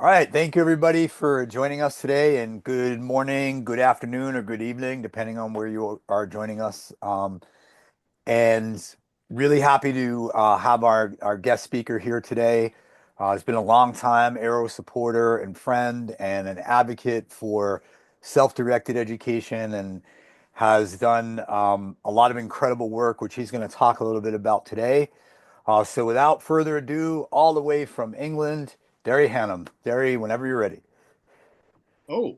All right, thank you everybody for joining us today, and good morning, good afternoon, or good evening, depending on where you are joining us. And really happy to have our guest speaker here today. He's been a long time Arrow supporter and friend and an advocate for self-directed education and has done a lot of incredible work, which he's going to talk a little bit about today. So without further ado, all the way from England, Derry Hannam. Derry, whenever you're ready. Oh,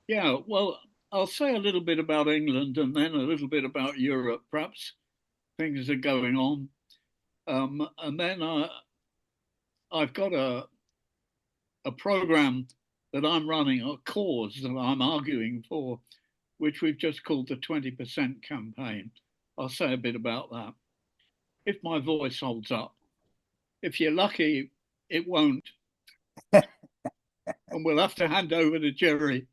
yeah. Well, I'll say a little bit about England and then a little bit about Europe. Perhaps things are going on. And then I've got a program that I'm running, a cause that I'm arguing for, which we've just called the 20% campaign. I'll say a bit about that. If my voice holds up, if you're lucky, it won't. And we'll have to hand over to Jerry.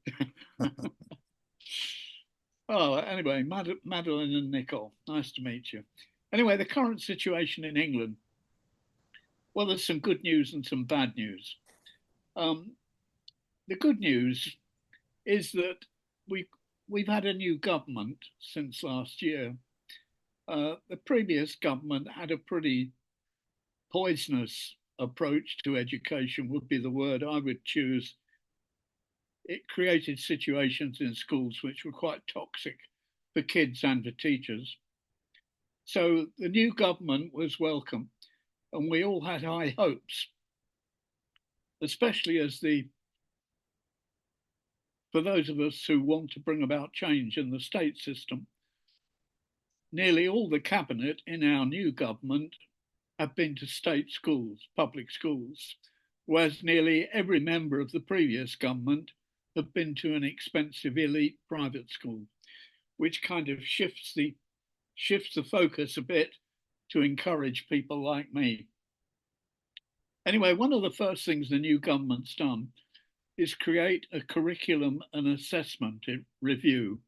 Oh, anyway, Madeline and Nicole, nice to meet you. Anyway, the current situation in England, well, there's some good news and some bad news. Um, the good news is that we we've had a new government since last year. The previous government had a pretty poisonous approach to education, would be the word I would choose. It created situations in schools which were quite toxic for kids and for teachers. So the new government was welcome, and we all had high hopes, especially for those of us who want to bring about change in the state system. Nearly all the cabinet in our new government have been to state schools, public schools, whereas nearly every member of the previous government have been to an expensive elite private school, which kind of shifts the focus a bit to encourage people like me. Anyway, one of the first things the new government's done is create a curriculum and assessment review,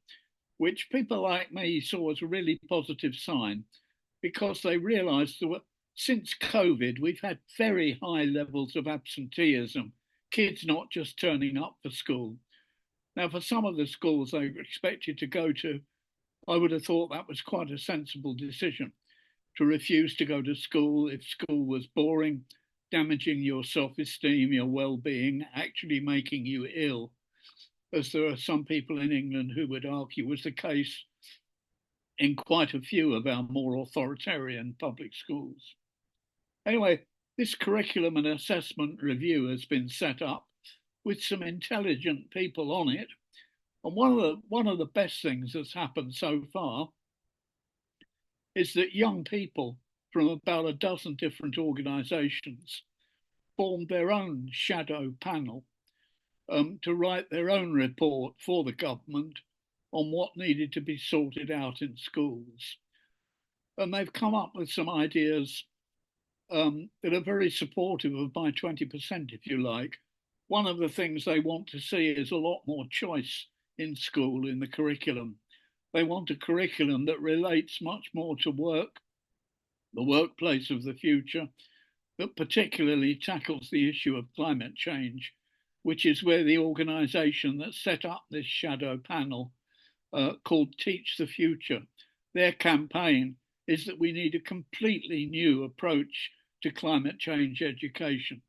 which people like me saw as a really positive sign because they realised that since COVID, we've had very high levels of absenteeism, kids not just turning up for school. Now, for some of the schools they were expected to go to, I would have thought that was quite a sensible decision to refuse to go to school if school was boring, damaging your self esteem, your well being, actually making you ill, as there are some people in England who would argue was the case in quite a few of our more authoritarian public schools. Anyway, this curriculum and assessment review has been set up with some intelligent people on it. And one of the best things that's happened so far is that young people from about a dozen different organisations formed their own shadow panel to write their own report for the government on what needed to be sorted out in schools. And they've come up with some ideas that are very supportive of my 20%, if you like. One of the things they want to see is a lot more choice in school, in the curriculum. They want a curriculum that relates much more to work, the workplace of the future, that particularly tackles the issue of climate change, which is where the organisation that set up this shadow panel called Teach the Future, their campaign is that we need a completely new approach to climate change education.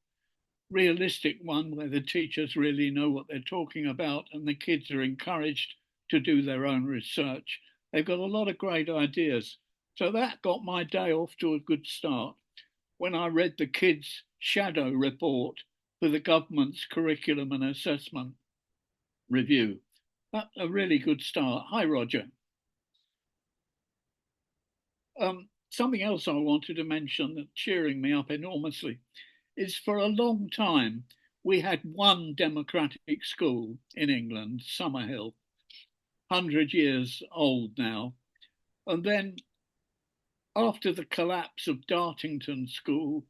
Realistic one where the teachers really know what they're talking about and the kids are encouraged to do their own research. They've got a lot of great ideas. So that got my day off to a good start when I read the kids' shadow report for the government's curriculum and assessment review. That's a really good start. Hi, Roger. Something else I wanted to mention that's cheering me up enormously is for a long time we had one democratic school in England, Summerhill, 100 years old now. And then after the collapse of Dartington School,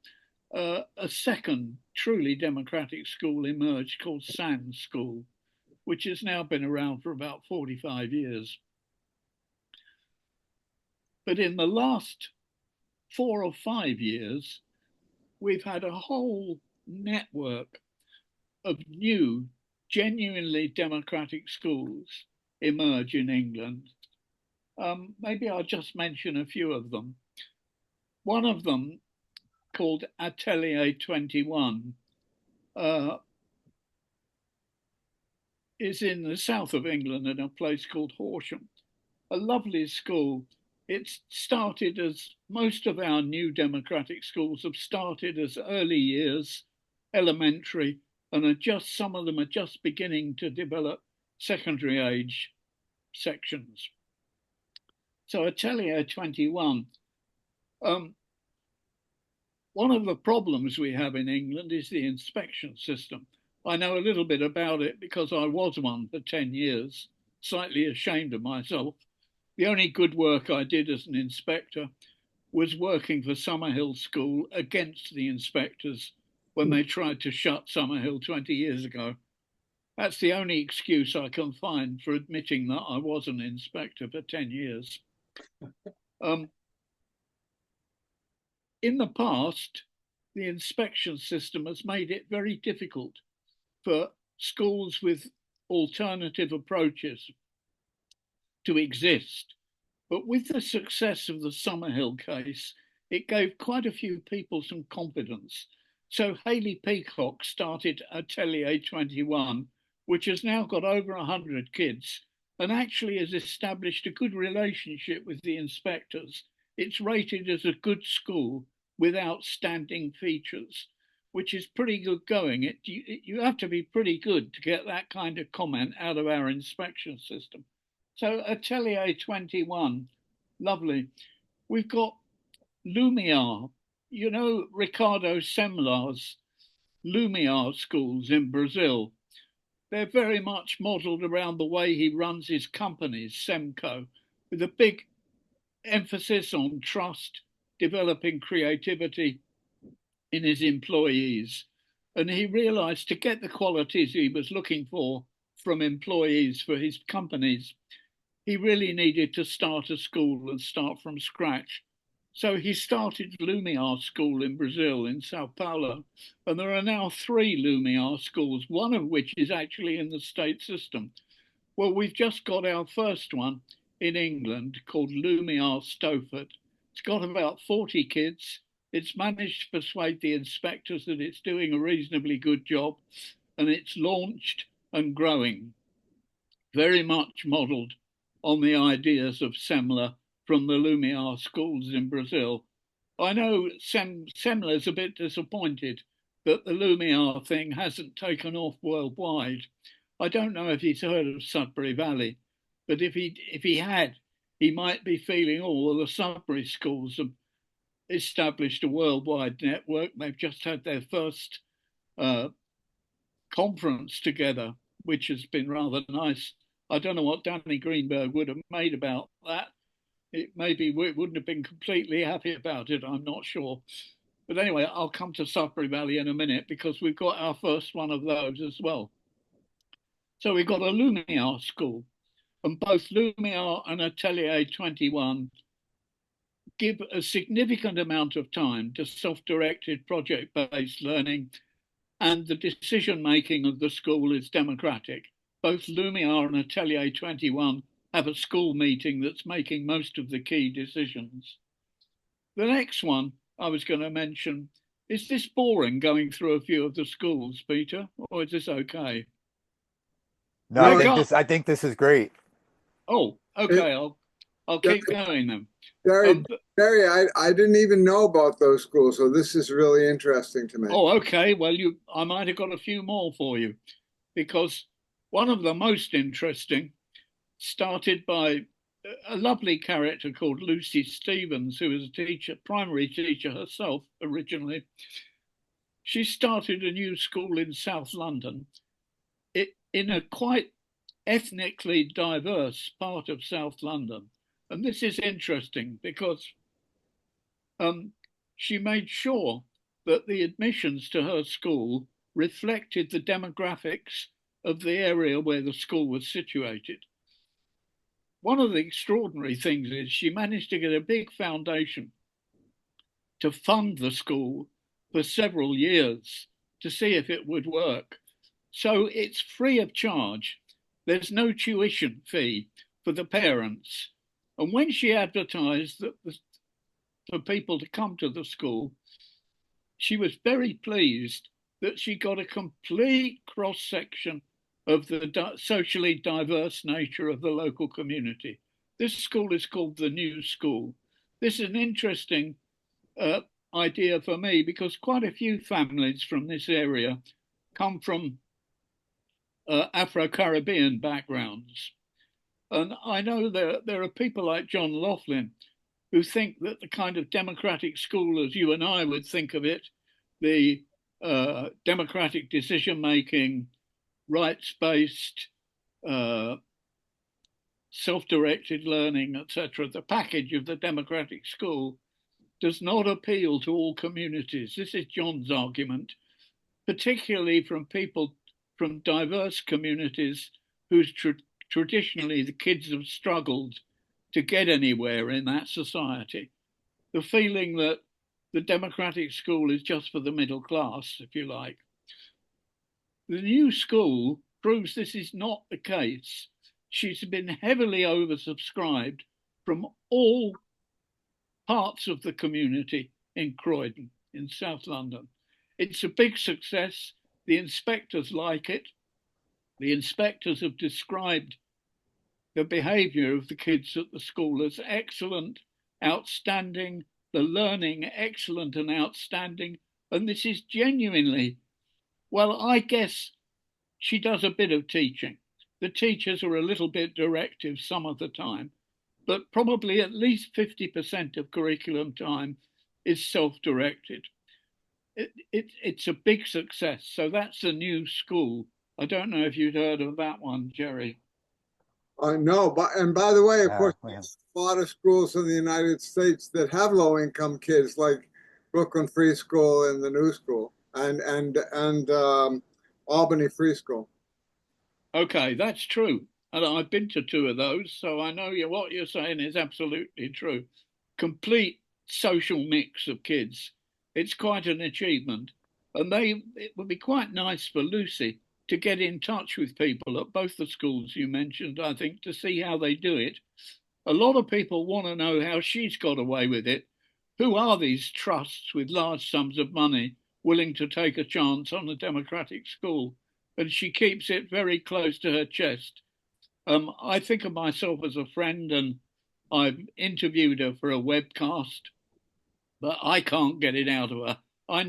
a second truly democratic school emerged called Sands School, which has now been around for about 45 years. But in the last 4 or 5 years, we've had a whole network of new, genuinely democratic schools emerge in England. Maybe I'll just mention a few of them. One of them, called Atelier 21, uh, is in the south of England in a place called Horsham. A lovely school. It started as most of our new democratic schools have started as early years, elementary, and are just some of them are just beginning to develop secondary age sections. So Atelier 21, um, one of the problems we have in England is the inspection system. I know a little bit about it because I was one for 10 years, slightly ashamed of myself. The only good work I did as an inspector was working for Summerhill School against the inspectors when they tried to shut Summerhill 20 years ago. That's the only excuse I can find for admitting that I was an inspector for 10 years. Um, in the past, the inspection system has made it very difficult for schools with alternative approaches to exist. But with the success of the Summerhill case, it gave quite a few people some confidence. So Hayley Peacock started Atelier 21, which has now got over 100 kids and actually has established a good relationship with the inspectors. It's rated as a good school with outstanding features, which is pretty good going. You have to be pretty good to get that kind of comment out of our inspection system. So Atelier 21, lovely. We've got Lumiar, you know, Ricardo Semlar's Lumiar schools in Brazil. They're very much modelled around the way he runs his companies, Semco, with a big emphasis on trust, developing creativity in his employees. And he realised to get the qualities he was looking for from employees for his companies, he really needed to start a school and start from scratch. So he started Lumiar School in Brazil, in Sao Paulo. And there are now 3 Lumiar schools, one of which is actually in the state system. Well, we've just got our first one in England called Lumiar Stowford. It's got about 40 kids. It's managed to persuade the inspectors that it's doing a reasonably good job, and it's launched and growing, very much modelled on the ideas of Semler from the Lumiar schools in Brazil. I know Semler's a bit disappointed that the Lumiar thing hasn't taken off worldwide. I don't know if he's heard of Sudbury Valley, but if he had, he might be feeling, oh, well, the Sudbury schools have established a worldwide network. They've just had their first uh, conference together, which has been rather nice. I don't know what Danny Greenberg would have made about that. It maybe wouldn't have been completely happy about it. I'm not sure. But anyway, I'll come to Sudbury Valley in a minute because we've got our first one of those as well. So we've got a Lumiar school, and both Lumiar and Atelier 21 give a significant amount of time to self-directed project-based learning, and the decision making of the school is democratic. Both Lumiar and Atelier 21 have a school meeting that's making most of the key decisions. The next one I was going to mention, is this boring going through a few of the schools, Peter, or is this okay? No, No, Regard. I think this is great. Oh, it, okay. I'll keep going then. Derry, Um, Derry, I didn't even know about those schools, so this is really interesting to me. oh, okay. Well, I might have got a few more for you because one of the most interesting started by a lovely character called Lucy Stevens, who was a teacher, primary teacher herself originally. She started a new school in South London, in a quite ethnically diverse part of South London. And this is interesting because um, she made sure that the admissions to her school reflected the demographics of the area where the school was situated. One of the extraordinary things is she managed to get a big foundation to fund the school for several years to see if it would work. So it's free of charge. There's no tuition fee for the parents. And when she advertised that for people to come to the school, she was very pleased that she got a complete cross section of the socially diverse nature of the local community. This school is called the New School. This is an interesting idea for me because quite a few families from this area come from Afro-Caribbean backgrounds. And I know there are people like John Laughlin who think that the kind of democratic school as you and I would think of it, the democratic decision-making, rights-based, self-directed learning, etc., the package of the democratic school does not appeal to all communities. This is John's argument, particularly from people from diverse communities whose traditionally the kids have struggled to get anywhere in that society. The feeling that the democratic school is just for the middle class, if you like. The New School proves this is not the case. She's been heavily oversubscribed from all parts of the community in Croydon, in South London. It's a big success. The inspectors like it. The inspectors have described the behaviour of the kids at the school as excellent, outstanding, the learning excellent and outstanding. And this is genuinely, well, I guess she does a bit of teaching. The teachers are a little bit directive some of the time, but probably at least 50% of curriculum time is self-directed. It's a big success. So that's the New School. I don't know if you'd heard of that one, Jerry. No, but and by the way, of course, Yeah. there's a lot of schools in the United States that have low-income kids, like Brooklyn Free School and the New School, and Albany Free School. Okay, that's true. And I've been to two of those, so I know what you're saying is absolutely true. Complete social mix of kids. It's quite an achievement. And it would be quite nice for Lucy to get in touch with people at both the schools you mentioned, I think, to see how they do it. A lot of people want to know how she's got away with it. Who are these trusts with large sums of money willing to take a chance on a democratic school? And she keeps it very close to her chest. I think of myself as a friend, and I've interviewed her for a webcast, but I can't get it out of her. I've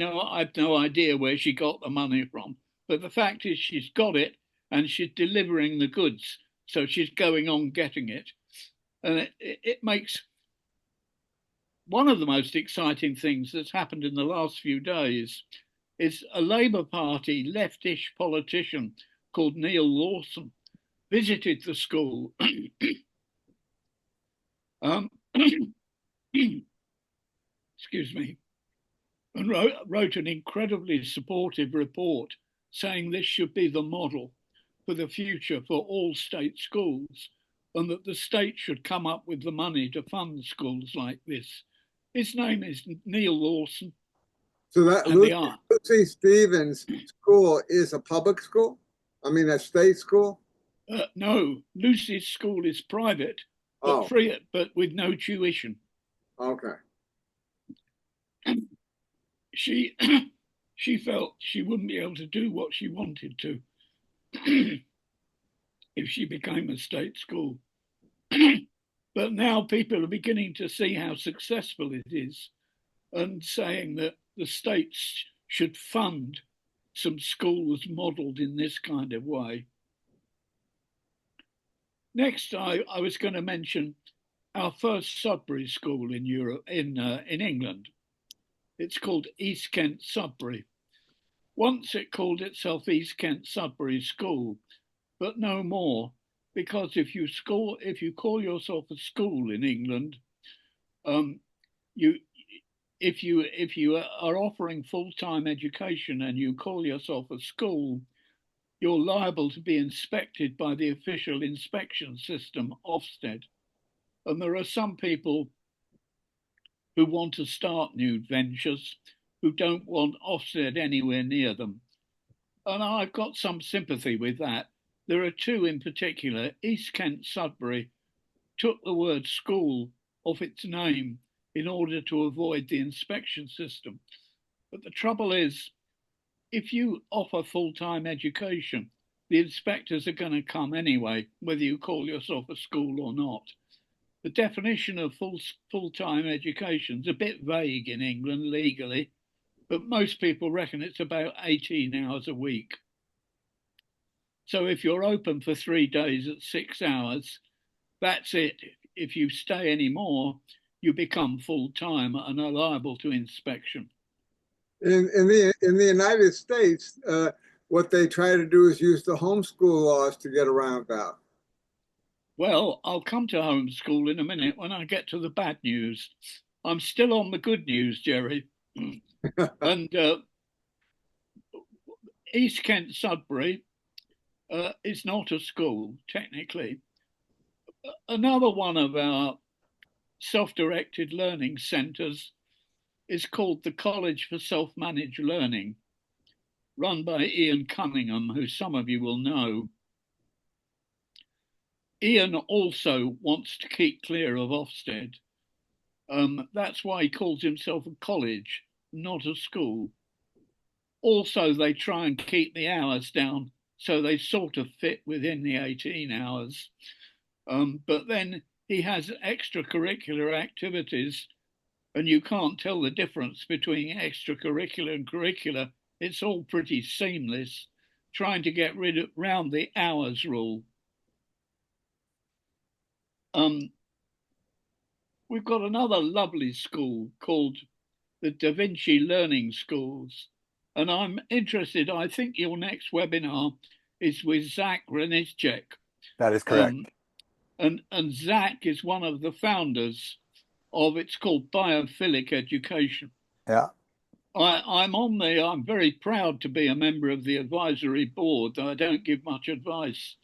no idea where she got the money from, but the fact is she's got it and she's delivering the goods, so she's going on getting it. And it makes one of the most exciting things that's happened in the last few days is a Labour Party leftish politician called Neil Lawson visited the school. Excuse me, and wrote an incredibly supportive report saying this should be the model for the future for all state schools and that the state should come up with the money to fund schools like this. His name is Neil Lawson. So that Lucy Stevens School is a public school? I mean, a state school? No, Lucy's school is private, but free, but with no tuition. Okay. She felt she wouldn't be able to do what she wanted to if she became a state school. But now people are beginning to see how successful it is and saying that the states should fund some schools modelled in this kind of way. Next, I was going to mention our first Sudbury school in Europe, in England. It's called East Kent Sudbury. Once it called itself East Kent Sudbury School, but no more, because if you call yourself a school in England, if you are offering full-time education and you call yourself a school, you're liable to be inspected by the official inspection system, Ofsted. And there are some people who want to start new ventures who don't want Ofsted anywhere near them. And I've got some sympathy with that. There are two in particular. East Kent Sudbury took the word school off its name in order to avoid the inspection system. But the trouble is, if you offer full-time education, the inspectors are going to come anyway, whether you call yourself a school or not. The definition of full-time education is a bit vague in England legally, but most people reckon it's about 18 hours a week. So if you're open for 3 days at 6 hours, that's it. If you stay any more, you become full-time and are liable to inspection. In the United States, what they try to do is use the homeschool laws to get around that. Well, I'll come to homeschool in a minute when I get to the bad news. I'm still on the good news, Jerry. And East Kent Sudbury is not a school, technically. Another one of our self-directed learning centres is called the College for Self-Managed Learning, run by Ian Cunningham, who some of you will know. Ian also wants to keep clear of Ofsted. That's why he calls himself a college, not a school. Also, they try and keep the hours down so they sort of fit within the 18 hours. But then he has extracurricular activities, and you can't tell the difference between extracurricular and curricular. It's all pretty seamless, trying to get round the hours rule. We've got another lovely school called the Da Vinci Learning Schools. And I'm interested, I think your next webinar is with Zach Renizcek. That is correct. And Zach is one of the founders of, it's called Biophilic Education. Yeah. I'm very proud to be a member of the advisory board, though I don't give much advice,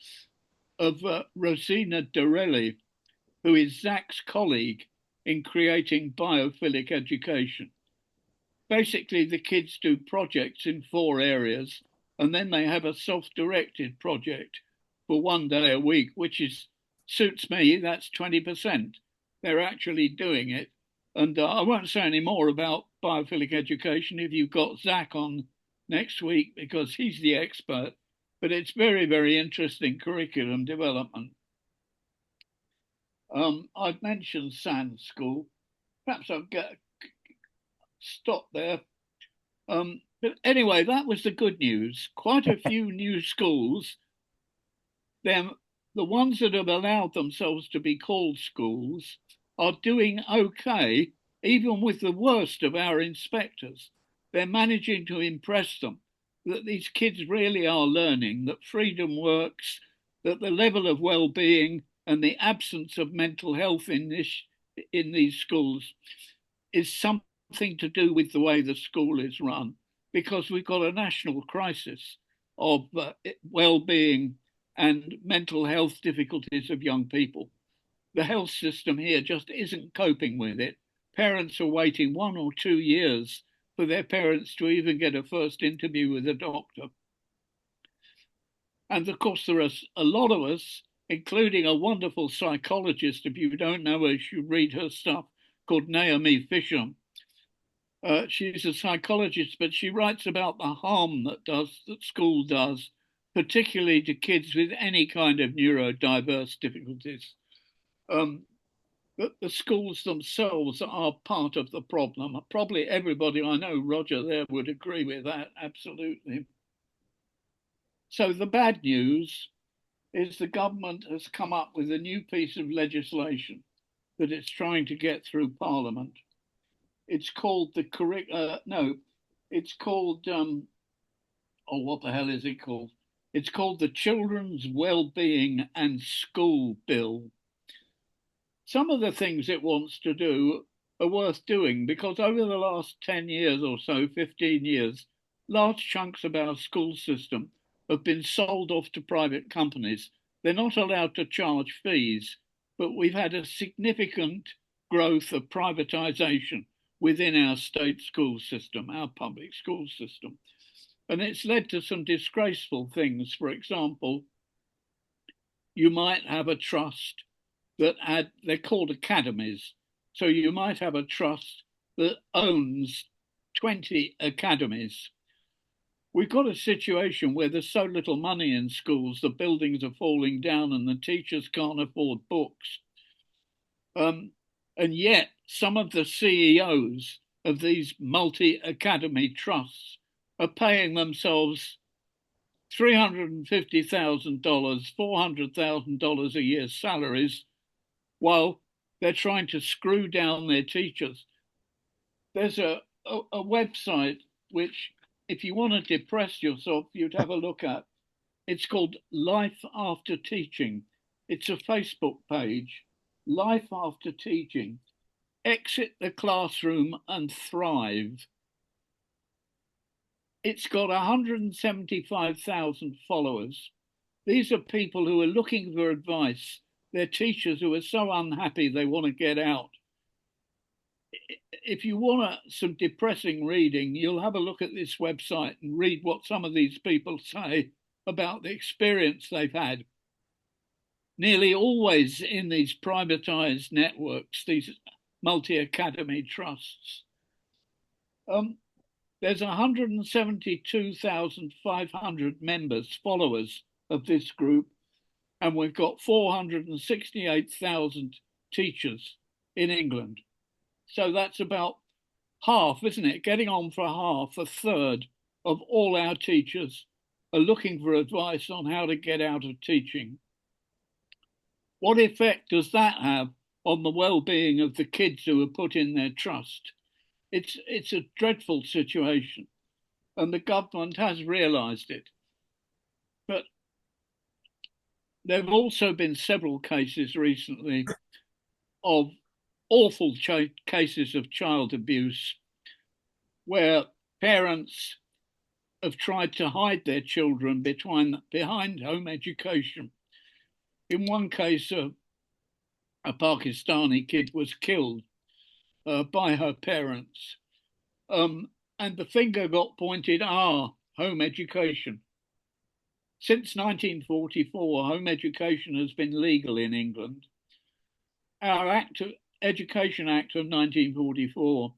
of Rosina Dorelli, who is Zach's colleague in creating biophilic education. Basically, the kids do projects in 4 areas, and then they have a self-directed project for 1 day a week, which suits me. That's 20%. They're actually doing it. And I won't say any more about biophilic education if you've got Zach on next week, because he's the expert. But it's very, very interesting curriculum development. I've mentioned Sand School. Perhaps I'll stop there. But anyway, that was the good news. Quite a few new schools. The ones that have allowed themselves to be called schools are doing okay, even with the worst of our inspectors. They're managing to impress them that these kids really are learning, that freedom works, that the level of well-being and the absence of mental health in these schools is something to do with the way the school is run, because we've got a national crisis of well-being and mental health difficulties of young people. The health system here just isn't coping with it. Parents are waiting 1 or 2 years for their parents to even get a first interview with a doctor. And of course, there are a lot of us, including a wonderful psychologist, if you don't know her, you should read her stuff, called Naomi Fisher. She's a psychologist, but she writes about the harm that school does, particularly to kids with any kind of neurodiverse difficulties. But the schools themselves are part of the problem. Probably everybody I know, Roger, there would agree with that, absolutely. So the bad news is the government has come up with a new piece of legislation that it's trying to get through Parliament. It's called what the hell is it called? It's called the Children's Wellbeing and School Bill. Some of the things it wants to do are worth doing, because over the last 10 years or so, 15 years, large chunks of our school system have been sold off to private companies. They're not allowed to charge fees, but we've had a significant growth of privatization, within our state school system, our public school system. And it's led to some disgraceful things. For example, you might have a trust they're called academies. So you might have a trust that owns 20 academies. We've got a situation where there's so little money in schools, the buildings are falling down and the teachers can't afford books. And yet some of the CEOs of these multi-academy trusts are paying themselves $350,000, $400,000 a year salaries while they're trying to screw down their teachers. There's a website which, if you want to depress yourself, you'd have a look at. It's called Life After Teaching. It's a Facebook page, Life After Teaching. Exit the classroom and thrive. It's got 175,000 followers. These are people who are looking for advice. They're teachers who are so unhappy they want to get out. If you want some depressing reading, you'll have a look at this website and read what some of these people say about the experience they've had. Nearly always in these privatized networks, these multi-academy trusts. There's 172,500 members, followers of this group, and we've got 468,000 teachers in England. So that's about half, isn't it? Getting on for half, a third of all our teachers are looking for advice on how to get out of teaching. What effect does that have on the well-being of the kids who are put in their trust? It's a dreadful situation, and the government has realised it. But there have also been several cases recently of awful cases of child abuse where parents have tried to hide their children behind home education. In one case, a Pakistani kid was killed by her parents. And the finger got pointed, home education. Since 1944, home education has been legal in England. Our Education Act of 1944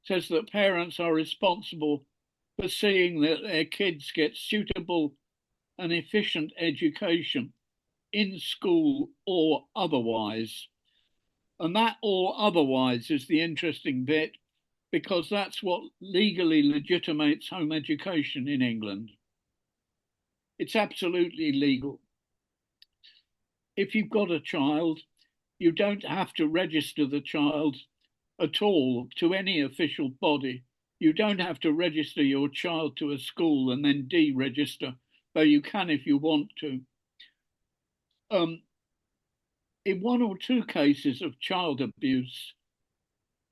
says that parents are responsible for seeing that their kids get suitable and efficient education in school or otherwise. And that or otherwise is the interesting bit, because that's what legally legitimates home education in England. It's absolutely legal. If you've got a child, you don't have to register the child at all to any official body. You don't have to register your child to a school and then deregister, though you can if you want to. In one or two cases of child abuse,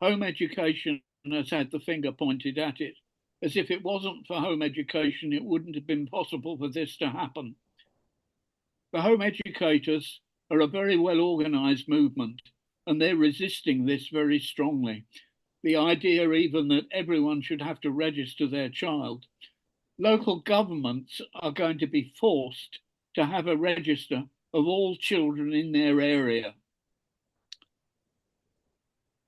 home education has had the finger pointed at it, as if it wasn't for home education, it wouldn't have been possible for this to happen. The home educators are a very well organised movement, and they're resisting this very strongly. The idea even that everyone should have to register their child. Local governments are going to be forced to have a register of all children in their area.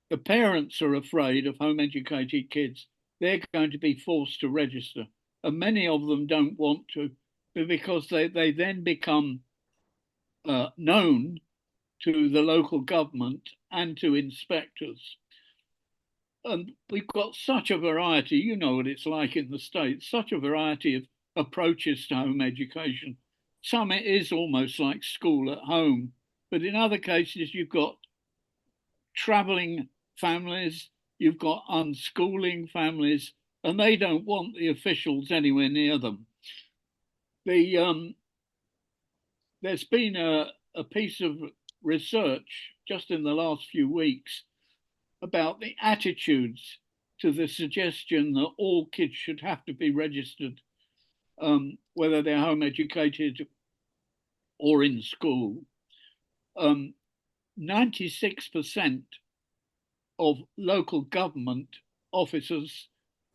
The parents are afraid of home educated kids. They're going to be forced to register, and many of them don't want to, because they then become known to the local government and to inspectors. And we've got such a variety, you know what it's like in the States, such a variety of approaches to home education. Some it is almost like school at home, but in other cases you've got travelling families, you've got unschooling families, and they don't want the officials anywhere near them. There's been a piece of research just in the last few weeks about the attitudes to the suggestion that all kids should have to be registered, whether they're home educated or in school. 96% of local government officers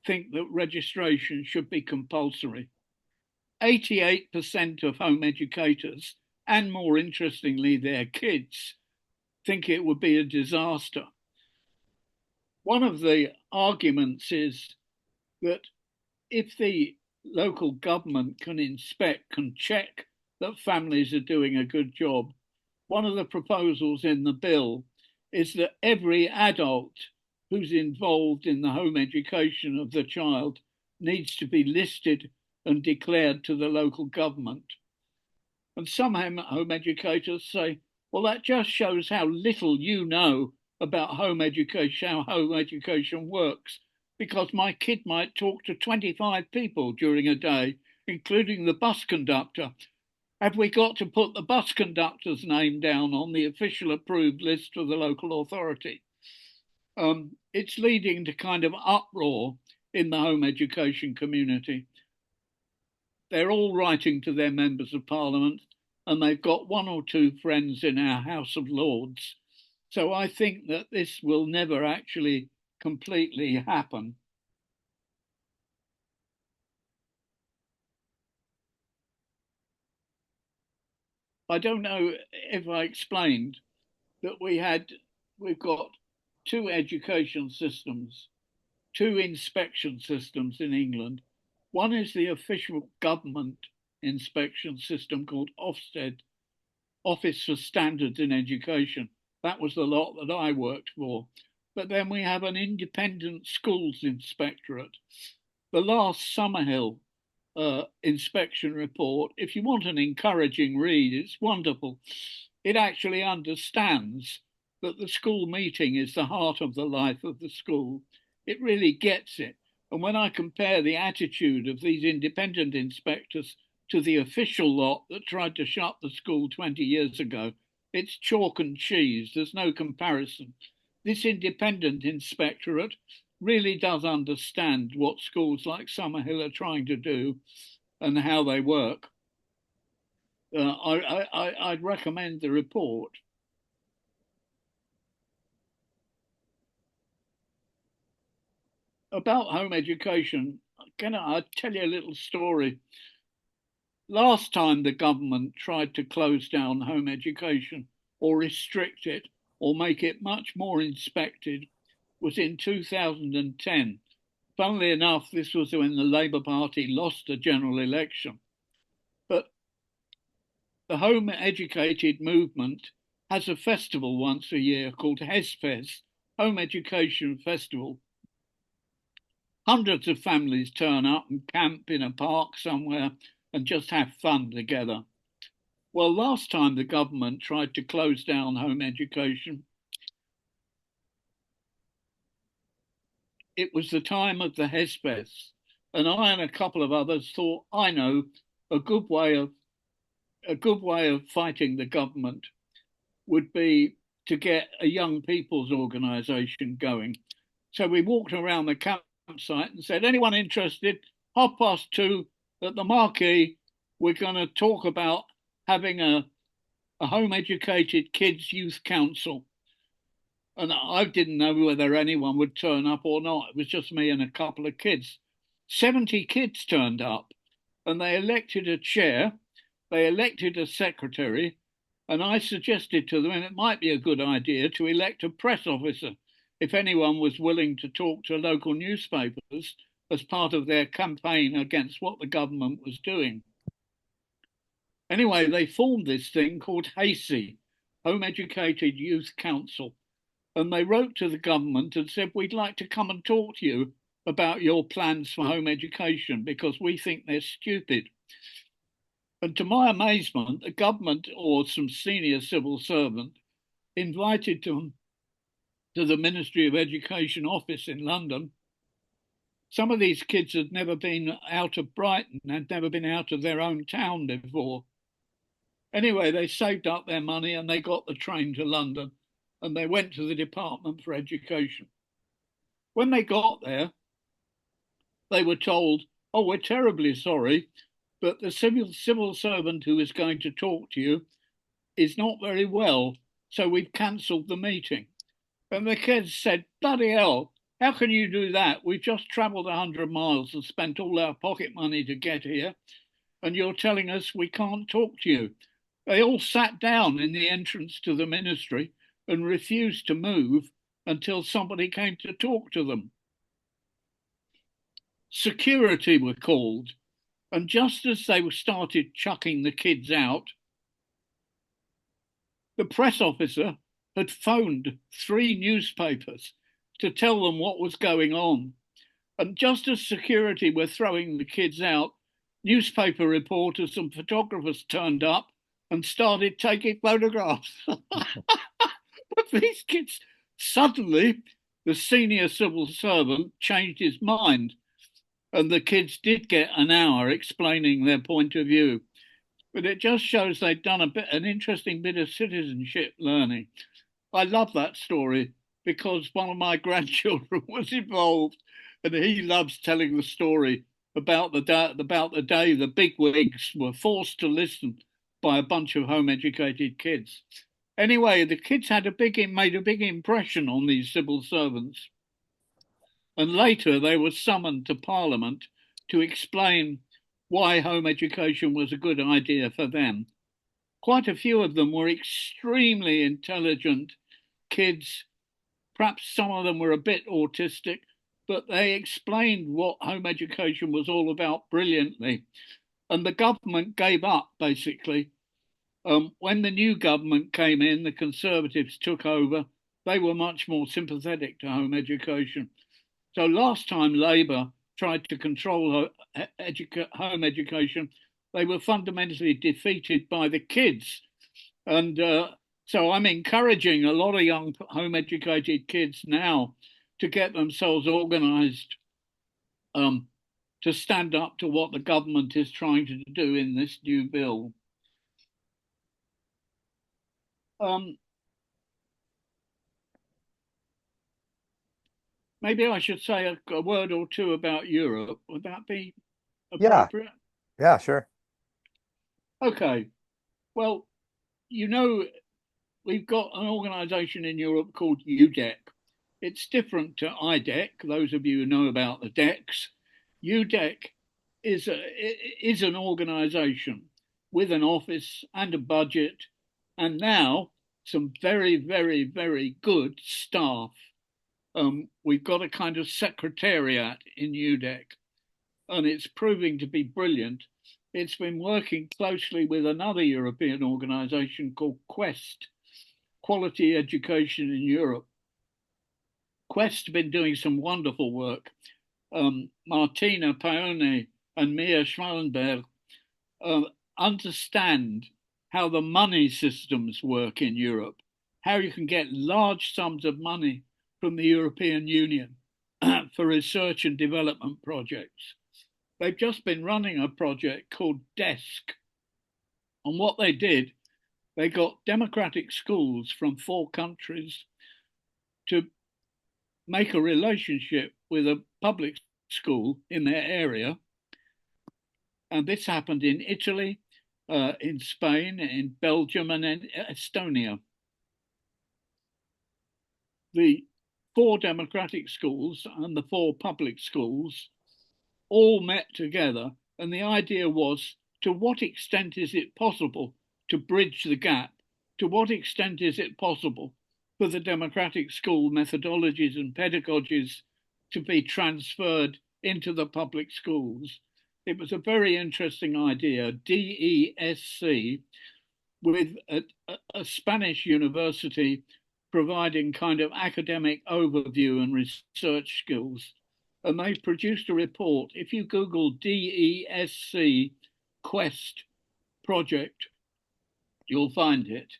think that registration should be compulsory. 88% of home educators, and more interestingly, their kids, think it would be a disaster. One of the arguments is that if the local government can inspect, can check that families are doing a good job, one of the proposals in the bill is that every adult who's involved in the home education of the child needs to be listed and declared to the local government. And some home educators say, well, that just shows how little you know about home education, how home education works, because my kid might talk to 25 people during a day, including the bus conductor. Have we got to put the bus conductor's name down on the official approved list for the local authority? It's leading to kind of uproar in the home education community. They're all writing to their members of parliament, and they've got one or two friends in our House of Lords. So I think that this will never actually completely happen. I don't know if I explained that we've got two education systems, two inspection systems in England. One is the official government inspection system called Ofsted, Office for Standards in Education. That was the lot that I worked for. But then we have an independent schools inspectorate. The last Summerhill inspection report, if you want an encouraging read, it's wonderful. It actually understands that the school meeting is the heart of the life of the school. It really gets it. And when I compare the attitude of these independent inspectors to the official lot that tried to shut the school 20 years ago, it's chalk and cheese. There's no comparison. This independent inspectorate really does understand what schools like Summerhill are trying to do and how they work. I'd recommend the report. About home education, I'll tell you a little story. Last time the government tried to close down home education or restrict it or make it much more inspected was in 2010. Funnily enough, this was when the Labour Party lost the general election. But the home educated movement has a festival once a year called HESFest, Home Education Festival. Hundreds of families turn up and camp in a park somewhere and just have fun together. Well, last time the government tried to close down home education, it was the time of the HESFest, and I and a couple of others thought, I know, a good way of fighting the government would be to get a young people's organisation going. So we walked around the campsite and said, anyone interested? 2:30 at the marquee, we're going to talk about having a home educated kids youth council. And I didn't know whether anyone would turn up or not. It was just me and a couple of kids. 70 kids turned up, and they elected a chair, they elected a secretary, and I suggested to them, and it might be a good idea, to elect a press officer if anyone was willing to talk to local newspapers as part of their campaign against what the government was doing. Anyway, they formed this thing called HACY, Home Educated Youth Council. And they wrote to the government and said, we'd like to come and talk to you about your plans for home education because we think they're stupid. And to my amazement, the government or some senior civil servant invited them to the Ministry of Education office in London. Some of these kids had never been out of Brighton, had never been out of their own town before. Anyway, they saved up their money and they got the train to London. And they went to the Department for Education. When they got there, they were told, oh, we're terribly sorry, but the civil servant who is going to talk to you is not very well, so we've cancelled the meeting. And the kids said, bloody hell, how can you do that? We've just travelled 100 miles and spent all our pocket money to get here, and you're telling us we can't talk to you. They all sat down in the entrance to the ministry and refused to move until somebody came to talk to them. Security were called, and just as they started chucking the kids out, the press officer had phoned 3 newspapers to tell them what was going on. And just as security were throwing the kids out, newspaper reporters and photographers turned up and started taking photographs. But these kids, suddenly, the senior civil servant changed his mind, and the kids did get an hour explaining their point of view. But it just shows they'd done an interesting bit of citizenship learning. I love that story because one of my grandchildren was involved, and he loves telling the story about the day the bigwigs were forced to listen by a bunch of home-educated kids. Anyway, the kids made a big impression on these civil servants, and later they were summoned to Parliament to explain why home education was a good idea for them. Quite a few of them were extremely intelligent kids. Perhaps some of them were a bit autistic, but they explained what home education was all about brilliantly. And the government gave up, basically. When the new government came in, the Conservatives took over. They were much more sympathetic to home education. So last time Labour tried to control home education, they were fundamentally defeated by the kids. And so I'm encouraging a lot of young home-educated kids now to get themselves organised to stand up to what the government is trying to do in this new bill. Maybe I should say a word or two about Europe. Would that be Yeah, appropriate? yeah, sure. Okay. Well, you know, we've got an organisation in Europe called UDEC. It's different to IDEC, those of you who know about the DECs. UDEC is an organisation with an office and a budget, and now some very, very, very good staff. We've got a kind of secretariat in UDEC, and it's proving to be brilliant. It's been working closely with another European organisation called Quest, Quality Education in Europe. Quest have been doing some wonderful work. Martina Paone and Mia Schmallenberg understand how the money systems work in Europe, how you can get large sums of money from the European Union for research and development projects. They've just been running a project called DESK. And what they did, they got democratic schools from 4 countries to make a relationship with a public school in their area. And this happened in Italy, in Spain, in Belgium, and in Estonia. The 4 democratic schools and the 4 public schools all met together, and the idea was, to what extent is it possible to bridge the gap? To what extent is it possible for the democratic school methodologies and pedagogies to be transferred into the public schools? It was a very interesting idea, DESC, with a Spanish university providing kind of academic overview and research skills. And they produced a report. If you Google DESC Quest project, you'll find it.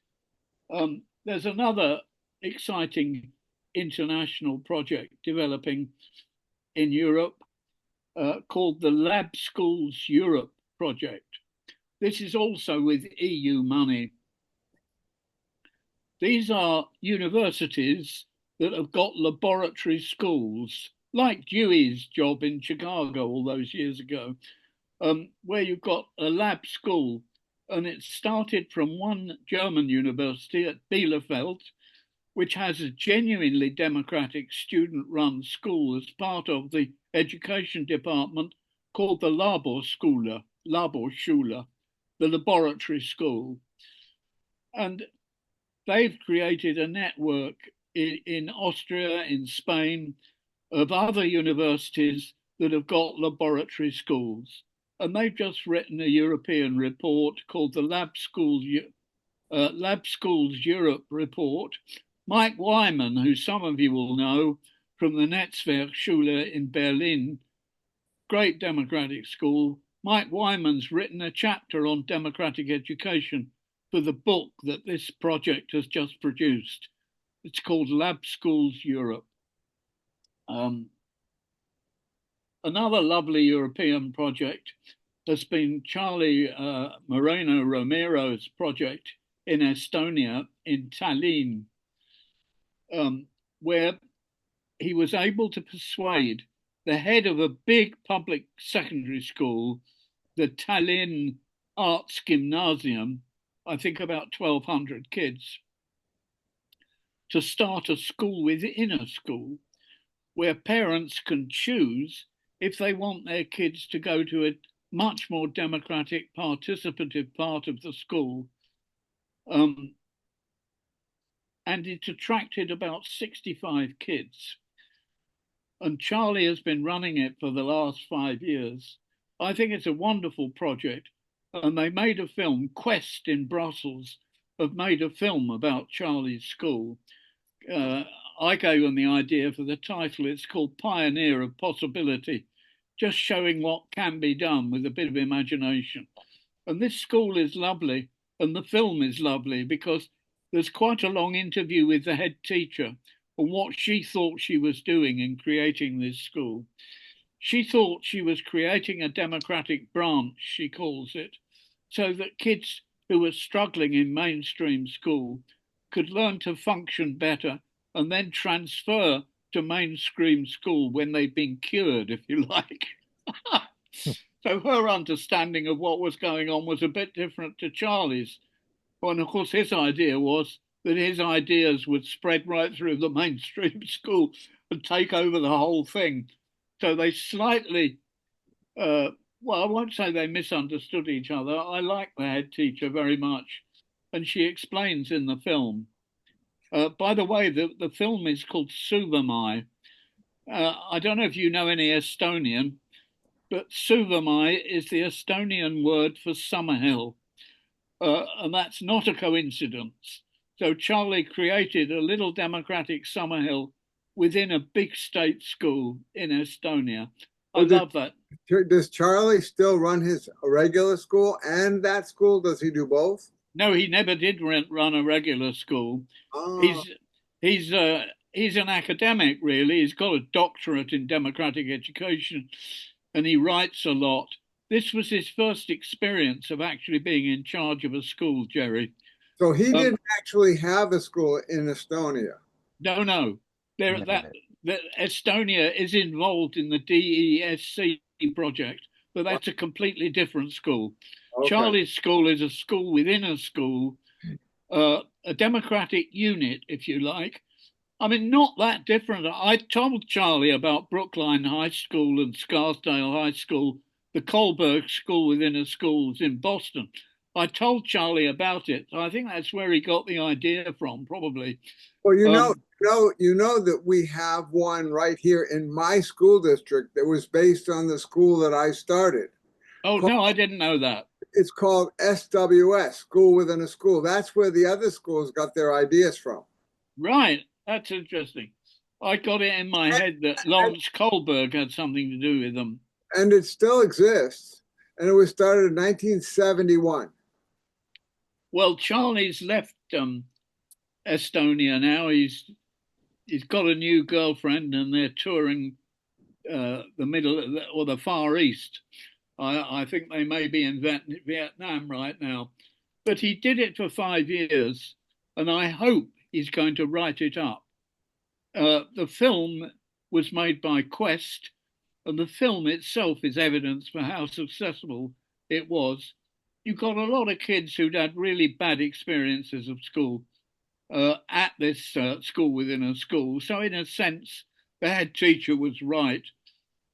There's another exciting international project developing in Europe called the Lab Schools Europe project. This is also with EU money. These are universities that have got laboratory schools, like Dewey's job in Chicago all those years ago, where you've got a lab school. And it started from one German university at Bielefeld, which has a genuinely democratic student-run school as part of the education department called the Laborschule, the laboratory school. And they've created a network in Austria, in Spain, of other universities that have got laboratory schools. And they've just written a European report called the Lab Schools Europe report. Mike Wyman, who some of you will know from the Netzwerkschule in Berlin, great democratic school. Mike Wyman's written a chapter on democratic education for the book that this project has just produced. It's called Lab Schools Europe. Another lovely European project has been Charlie Moreno Romero's project in Estonia, in Tallinn, where he was able to persuade the head of a big public secondary school, the Tallinn Arts Gymnasium, I think about 1,200 kids, to start a school within a school where parents can choose if they want their kids to go to a much more democratic, participative part of the school. And it attracted about 65 kids. And Charlie has been running it for the last 5 years. I think it's a wonderful project. And they made a film, Quest in Brussels, have made a film about Charlie's school. I gave them the idea for the title. It's called Pioneer of Possibility, just showing what can be done with a bit of imagination. And this school is lovely, and the film is lovely because there's quite a long interview with the head teacher on what she thought she was doing in creating this school. She thought she was creating a democratic branch, she calls it, so that kids who were struggling in mainstream school could learn to function better and then transfer to mainstream school when they've been cured, if you like. So her understanding of what was going on was a bit different to Charlie's. And of course, his idea was that his ideas would spread right through the mainstream school and take over the whole thing. So they slightly, well, I won't say they misunderstood each other. I like the head teacher very much. And she explains in the film. By the way, the film is called Suvamai. I don't know if you know any Estonian, but Suvamai is the Estonian word for summer hill. And that's not a coincidence. So Charlie created a little democratic summer hill within a big state school in Estonia. I love that. Does Charlie still run his regular school and that school? Does he do both? No, he never did run a regular school. Oh. He's an academic, really. He's got a doctorate in democratic education, and he writes a lot. This was his first experience of actually being in charge of a school, Jerry. So he didn't actually have a school in Estonia. No. Estonia is involved in the DESC project, but that's a completely different school. Okay. Charlie's school is a school within a school, a democratic unit, if you like. I mean, not that different. I told Charlie about Brookline High School and Scarsdale High School, the Kohlberg School within a schools in Boston. I told Charlie about it. I think that's where he got the idea from, probably. Well, you know that we have one right here in my school district that was based on the school that I started. Oh, no, I didn't know that. It's called SWS, School Within a School. That's where the other schools got their ideas from. Right. That's interesting. I got it in my head that Lawrence Kohlberg had something to do with them. And it still exists. And it was started in 1971. Well, Charlie's left Estonia now. He's got a new girlfriend, and they're touring the middle or the Far East. I think they may be in Vietnam right now. But he did it for 5 years, and I hope he's going to write it up. The film was made by Quest, and the film itself is evidence for how successful it was. You got a lot of kids who'd had really bad experiences of school, at this school within a school. So in a sense, the head teacher was right.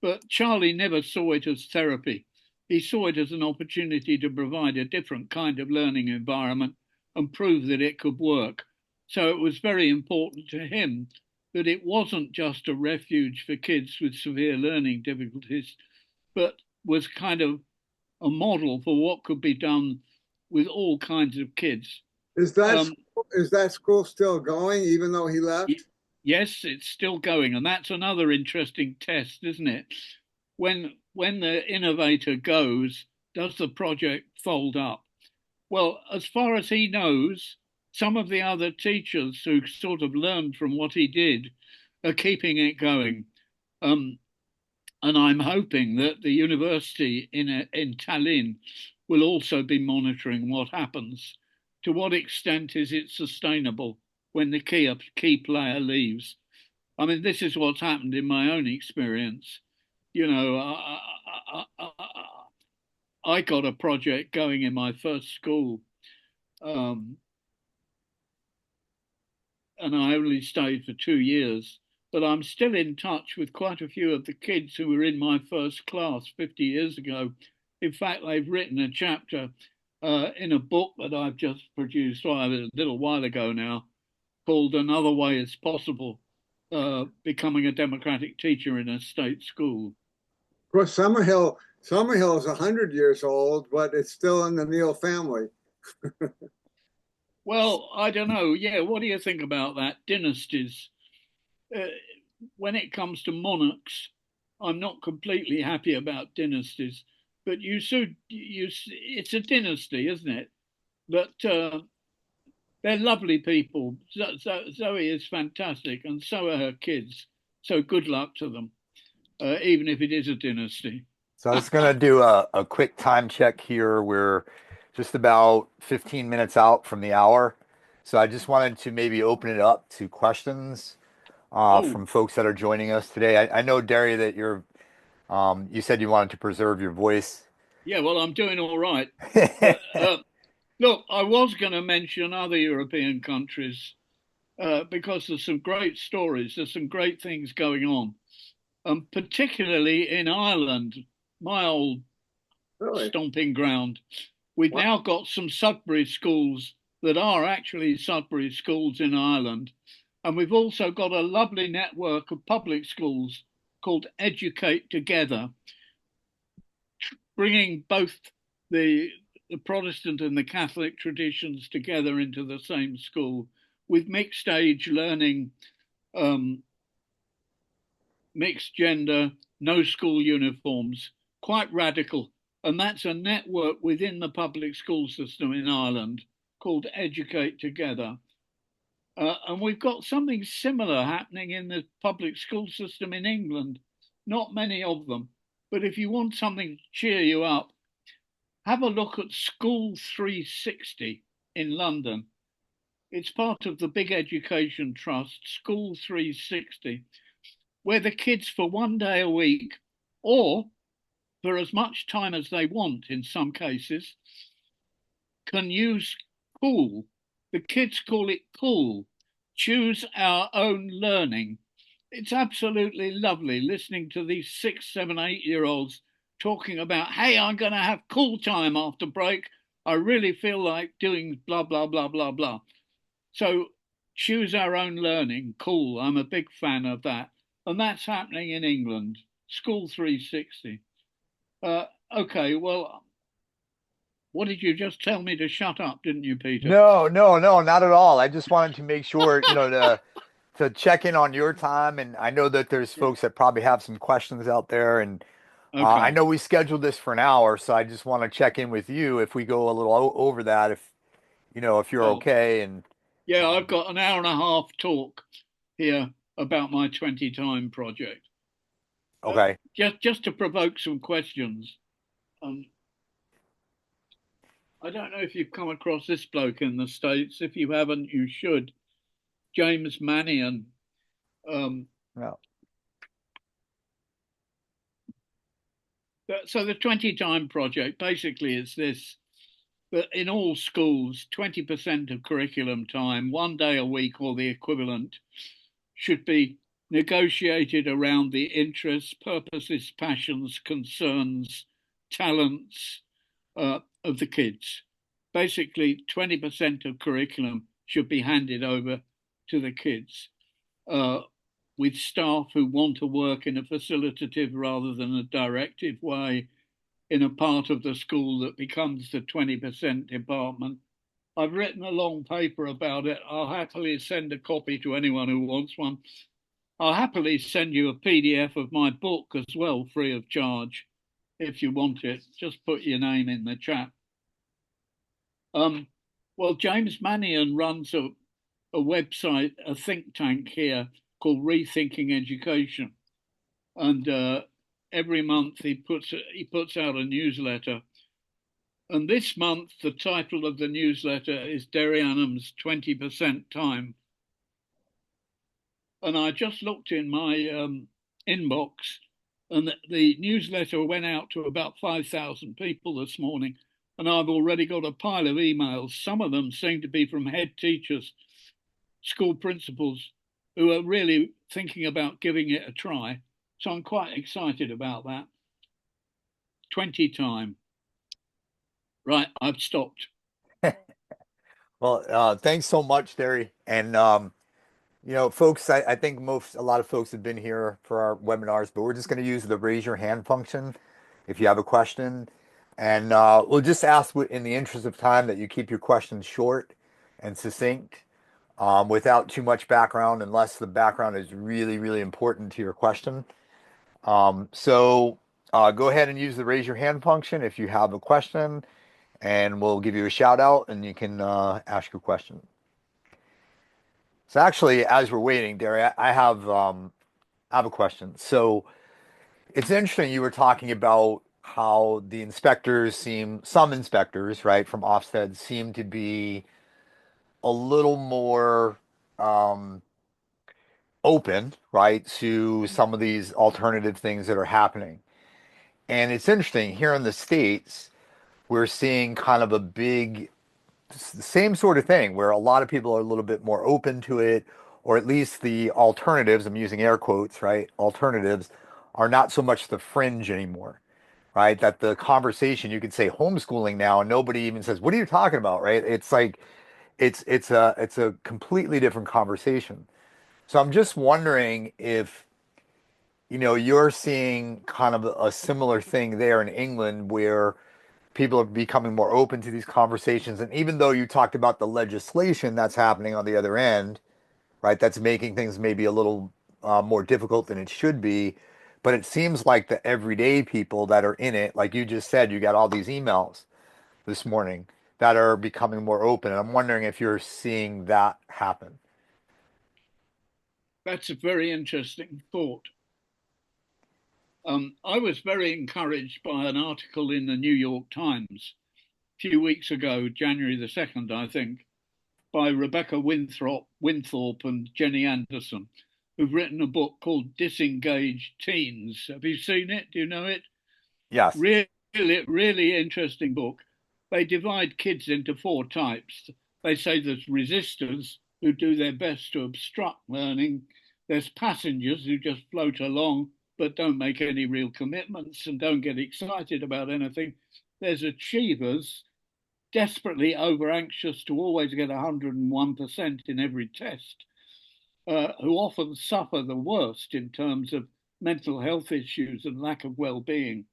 But Charlie never saw it as therapy. He saw it as an opportunity to provide a different kind of learning environment and prove that it could work. So it was very important to him that it wasn't just a refuge for kids with severe learning difficulties, but was kind of a model for what could be done with all kinds of kids. Is that Um, school, is that school still going even though he left? yes, it's still going, and that's another interesting test, isn't it? When the innovator goes, does the project fold up? Well, as far as he knows, some of the other teachers who sort of learned from what he did are keeping it going. Um, and I'm hoping that the university in Tallinn will also be monitoring what happens. To what extent is it sustainable when the key player leaves? I mean, this is what's happened in my own experience. You know, I got a project going in my first school, um, and I only stayed for 2 years. But I'm still in touch with quite a few of the kids who were in my first class 50 years ago. In fact, they've written a chapter in a book that I've just produced a little while ago now called Another Way is Possible, becoming a democratic teacher in a state school. Of course, Summerhill is 100 years old, but it's still in the Neil family. Well, I don't know. Yeah, what do you think about that? Dynasties. Uh, when it comes to monarchs, I'm not completely happy about dynasties, but it's a dynasty, isn't it? But they're lovely people. Zoe is fantastic, and so are her kids. So good luck to them, even if it is a dynasty. So I was going to do a quick time check here. We're just about 15 minutes out from the hour. So I just wanted to maybe open it up to questions Oh, from folks that are joining us today. I know, Derry, that you said you wanted to preserve your voice. yeah, well, I'm doing all right. But look, I was going to mention other European countries because there's some great stories, there's some great things going on, particularly in Ireland, my old Really? stomping ground. We've Wow. now got some Sudbury schools that are actually Sudbury schools in Ireland. And we've also got a lovely network of public schools called Educate Together, bringing both the, the Protestant and the Catholic traditions together into the same school with mixed age learning, um, mixed gender, no school uniforms, quite radical. And that's a network within the public school system in Ireland called Educate Together. And we've got something similar happening in the public school system in England. Not many of them. But if you want something to cheer you up, have a look at School 360 in London. It's part of the big education trust, School 360, where the kids for 1 day a week or for as much time as they want in some cases can use Cool. The kids call it Cool. Choose our own learning. It's absolutely lovely listening to these 6, 7, 8 year olds talking about, hey, I'm going to have cool time after break. I really feel like doing blah, blah, blah, blah, blah. So choose our own learning. Cool. I'm a big fan of that. And that's happening in England. School 360. Okay, well, what did you just tell me to shut up, didn't you, Peter? No, no, no, not at all. I just wanted to make sure, to check in on your time. And I know that there's Yeah. folks that probably have some questions out there. And I Okay. know we scheduled this for an hour, so I just want to check in with you if we go a little over that, if you're Oh, okay. And yeah, I've um, got an hour and a half talk here about my 20 time project. Uh, okay. just to provoke some questions. Um, I don't know if you've come across this bloke in the States. If you haven't, you should. James Mannion. Um, No. so the 20 time project basically is this. that in all schools, 20% of curriculum time, 1 day a week or the equivalent, should be negotiated around the interests, purposes, passions, concerns, talents of the kids. Basically, 20% of curriculum should be handed over to the kids with staff who want to work in a facilitative rather than a directive way in a part of the school that becomes the 20% department. I've written a long paper about it. I'll happily send a copy to anyone who wants one. I'll happily send you a PDF of my book as well, free of charge, if you want it. Just put your name in the chat. Well, James Mannion runs a website, a think tank here called Rethinking Education. And every month he puts out a newsletter. And this month, the title of the newsletter is Derry Hannam's 20% Time. And I just looked in my inbox, and the newsletter went out to about 5,000 people this morning. And I've already got a pile of emails. Some of them seem to be from head teachers, school principals, who are really thinking about giving it a try. So I'm quite excited about that. 20 time. Right, I've stopped. Well, thanks so much, Derry. And folks, I think a lot of folks have been here for our webinars, but we're just going to use the raise your hand function if you have a question. And we'll just ask in the interest of time that you keep your questions short and succinct, without too much background, unless the background is really, really important to your question. So go ahead and use the raise your hand function if you have a question, and we'll give you a shout out and you can ask your question. So actually, as we're waiting, Derry, I have a question. So it's interesting you were talking about how some inspectors, right, from Ofsted seem to be a little more open, right, to some of these alternative things that are happening. And it's interesting here in the States, we're seeing kind of the same sort of thing where a lot of people are a little bit more open to it, or at least the alternatives, I'm using air quotes, right? Alternatives are not so much the fringe anymore, right? That the conversation, you could say homeschooling now, and nobody even says, "What are you talking about?" Right? It's like it's a completely different conversation. So I'm just wondering if you're seeing kind of a similar thing there in England where people are becoming more open to these conversations. And even though you talked about the legislation that's happening on the other end, right, that's making things maybe a little more difficult than it should be. But it seems like the everyday people that are in it, like you just said, you got all these emails this morning that are becoming more open. And I'm wondering if you're seeing that happen. That's a very interesting thought. I was very encouraged by an article in the New York Times a few weeks ago, January the 2nd, I think, by Rebecca Winthorpe and Jenny Anderson, who've written a book called Disengaged Teens. Have you seen it? Do you know it? Yes. Really, really interesting book. They divide kids into four types. They say there's resistors who do their best to obstruct learning. There's passengers who just float along but don't make any real commitments and don't get excited about anything. There's achievers, desperately over anxious to always get 101% in every test, who often suffer the worst in terms of mental health issues and lack of well being.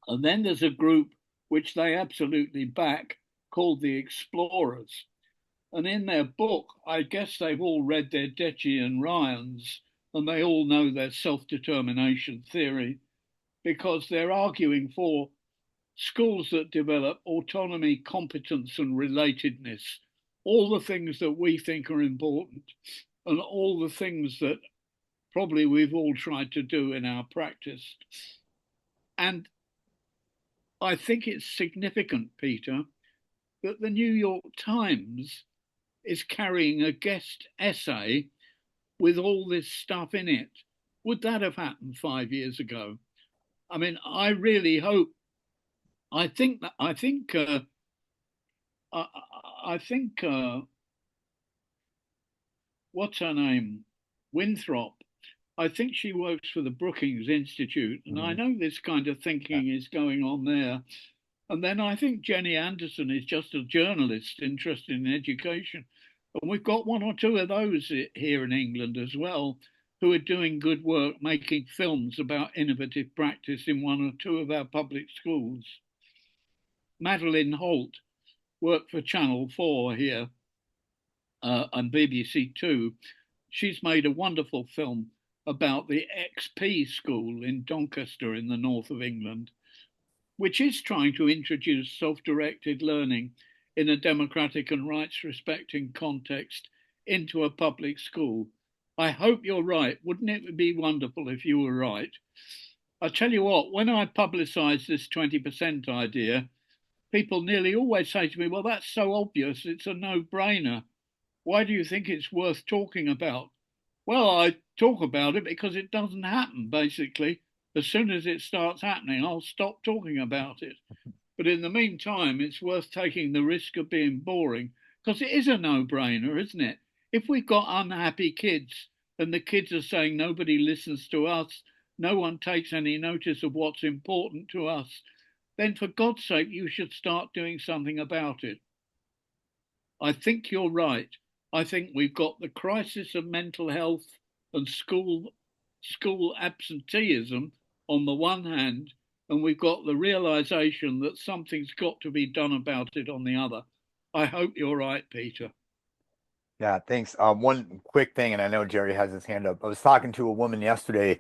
And then there's a group which they absolutely back called the Explorers. And in their book, I guess they've all read their Dechi and Ryans, and they all know their self-determination theory, because they're arguing for schools that develop autonomy, competence, and relatedness, all the things that we think are important, and all the things that probably we've all tried to do in our practice. And I think it's significant, Peter, that the New York Times is carrying a guest essay with all this stuff in it. Would that have happened 5 years ago? I mean, I really hope. I think I think what's her name, Winthrop. I think she works for the Brookings Institute, and I Mhm. know this kind of Yeah. thinking is going on there. And then I think Jenny Anderson is just a journalist interested in education. And we've got one or two of those here in England as well, who are doing good work making films about innovative practice in one or two of our public schools. Madeline Holt worked for Channel 4 here and BBC Two. She's made a wonderful film about the XP school in Doncaster in the north of England, which is trying to introduce self directed learning in a democratic and rights respecting context into a public school. I hope you're right. Wouldn't it be wonderful if you were right? I tell you what, when I publicise this 20% idea, people nearly always say to me, well, that's so obvious, it's a no brainer. Why do you think it's worth talking about? Well, I talk about it because it doesn't happen, basically. As soon as it starts happening, I'll stop talking about it. But in the meantime, it's worth taking the risk of being boring because it is a no brainer, isn't it? If we've got unhappy kids and the kids are saying nobody listens to us, no one takes any notice of what's important to us, then for God's sake, you should start doing something about it. I think you're right. I think we've got the crisis of mental health and school absenteeism on the one hand, and we've got the realization that something's got to be done about it on the other. I hope you're right, Peter. Yeah, thanks. One quick thing, and I know Jerry has his hand up. I was talking to a woman yesterday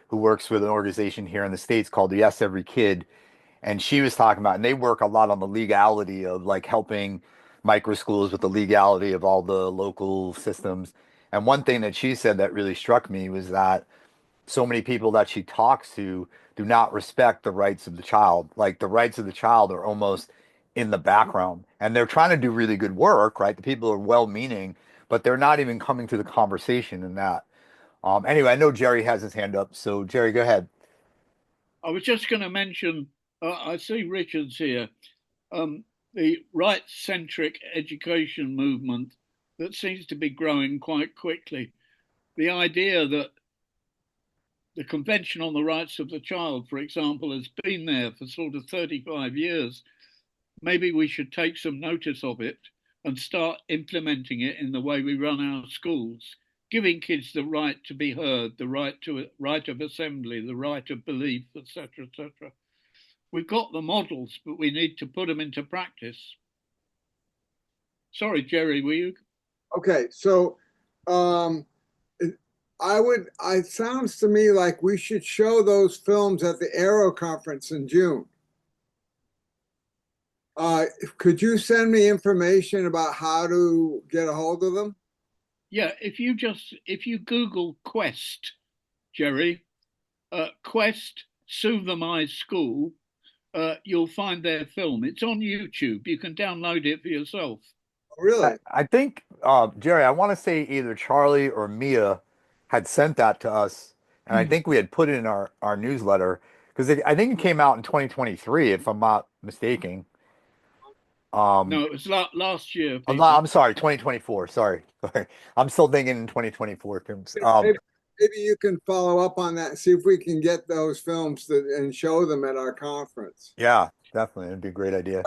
who works with an organization here in the States called the Yes Every Kid, and she was talking about, and they work a lot on the legality of like helping micro schools with the legality of all the local systems. And one thing that she said that really struck me was that so many people that she talks to do not respect the rights of the child. Like the rights of the child are almost in the background, and they're trying to do really good work, right? The people are well-meaning, but they're not even coming to the conversation in that. Anyway, I know Jerry has his hand up, so Jerry, go ahead. I was just going to mention, I see Richard's here, um, the right centric education movement that seems to be growing quite quickly. The idea that the Convention on the Rights of the Child, for example, has been there for sort of 35 years. Maybe we should take some notice of it and start implementing it in the way we run our schools, giving kids the right to be heard, the right of assembly, the right of belief, etc., etc. We've got the models, but we need to put them into practice. Sorry, Jerry, were you? Okay, so um, it sounds to me like we should show those films at the Aero conference in June. Uh, could you send me information about how to get a hold of them? Yeah, if you Google Quest, Jerry, Quest Suvermise School, you'll find their film. It's on YouTube. You can download it for yourself. I, Really? I think, Jerry, I want to say either Charlie or Mia had sent that to us, and I think we had put it in our newsletter because I think it came out in 2023, if I'm not mistaken. Um, No, it was last year, I'm Peter. not, I'm sorry, 2024. Sorry. Sorry. I'm still thinking in 2024 terms. Maybe, maybe you can follow up on that and see if we can get those films and show them at our conference. Yeah, definitely. It'd be a great idea.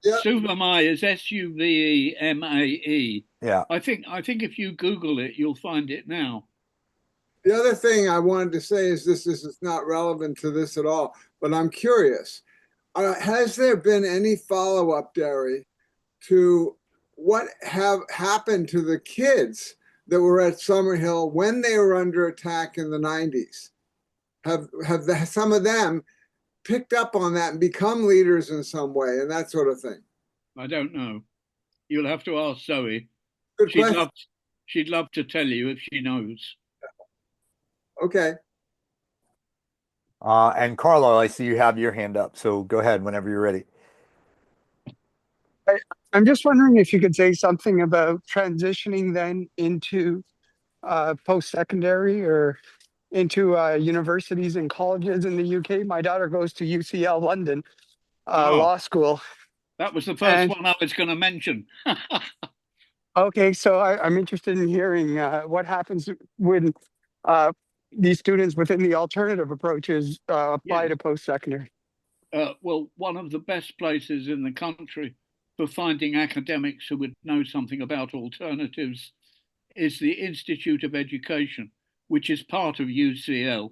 Yeah. Suvamae is Suvemae. Yeah. I think if you Google it, you'll find it now. The other thing I wanted to say is this is not relevant to this at all, but I'm curious. Has there been any follow up, Derry, to what have happened to the kids that were at Summerhill when they were under attack in the 90s? Some of them picked up on that and become leaders in some way and that sort of thing? I don't know. You'll have to ask Zoe. Good She'd question. love she'd love to tell you if she knows. Okay. And Carlo, I see you have your hand up, so go ahead whenever you're ready. I, I'm just wondering if you could say something about transitioning then into post-secondary or into universities and colleges in the UK. My daughter goes to UCL London Oh, Law School. That was the first And one I was going to mention. okay, so I'm interested in hearing what happens when uh, these students within the alternative approaches apply Yes. to post-secondary. Well, one of the best places in the country for finding academics who would know something about alternatives is the Institute of Education, which is part of UCL.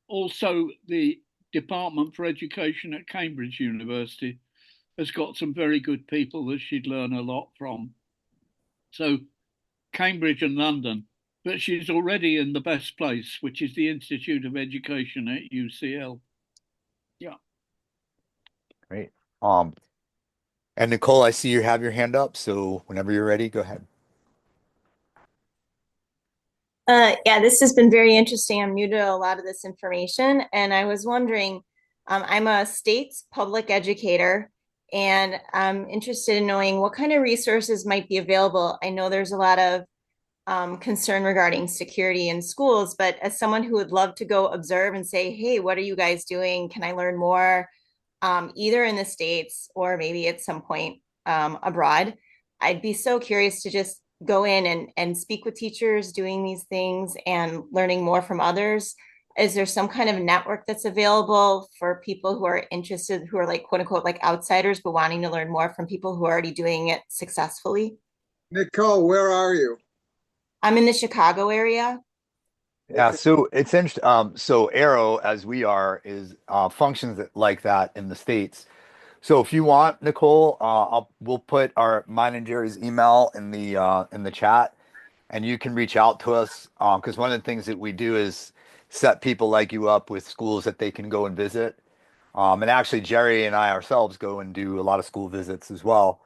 Also, the Department for Education at Cambridge University has got some very good people that she'd learn a lot from. So, Cambridge and London, but she's already in the best place, which is the Institute of Education at UCL. Yeah. Great. Um, and Nicole, I see you have your hand up, so whenever you're ready, go ahead. Yeah, this has been very interesting. I'm new to a lot of this information, and I was wondering, I'm a state's public educator, and I'm interested in knowing what kind of resources might be available. I know there's a lot of concern regarding security in schools, but as someone who would love to go observe and say, hey, what are you guys doing? Can I learn more? Either in the States or maybe at some point abroad. I'd be so curious to just go in and speak with teachers doing these things and learning more from others. Is there some kind of network that's available for people who are interested, who are like quote unquote like outsiders, but wanting to learn more from people who are already doing it successfully? Nicole, where are you? I'm in the Chicago area. Yeah, Okay. so it's interesting. So Arrow, as we are, is functions like that in the States. So if you want, Nicole, we'll put our mine and Jerry's email in the chat, and you can reach out to us. Because one of the things that we do is set people like you up with schools that they can go and visit. And actually, Jerry and I ourselves go and do a lot of school visits as well.